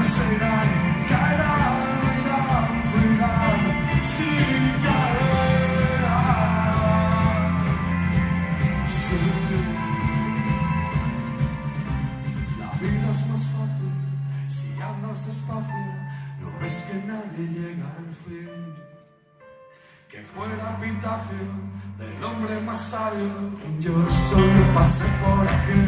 se irán, caerán, irán, fluirán, sí, caerán. Sí. La vida es más fácil si andas despacio, no ves que nadie llega al fin. Que fuera epitafio del hombre más sabio, yo solo pasé por aquí.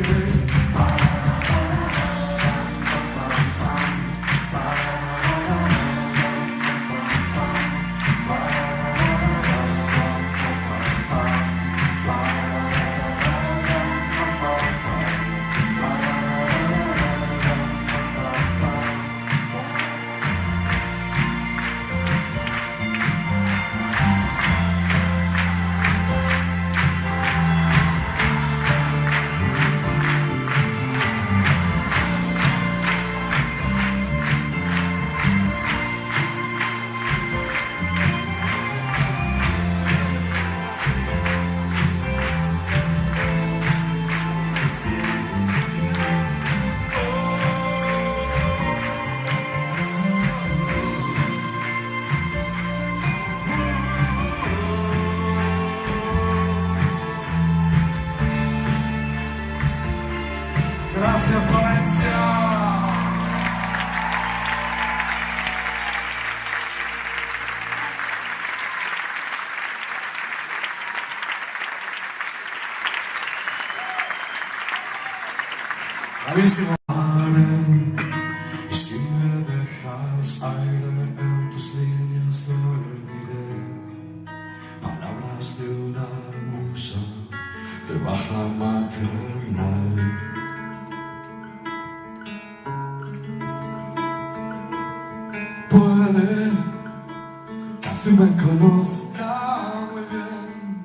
Gracias, Valencia. Bravísimo. Y si me dejas aire en tus líneas, dormiré. Palabras de una musa de baja maternal. Puede que así me conozca muy bien.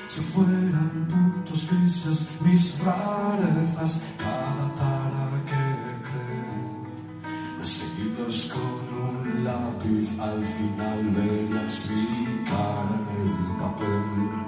Si fueran puntos grises mis rarezas, cada tara que cree de seguidos con un lápiz, al final verías mi cara en el papel.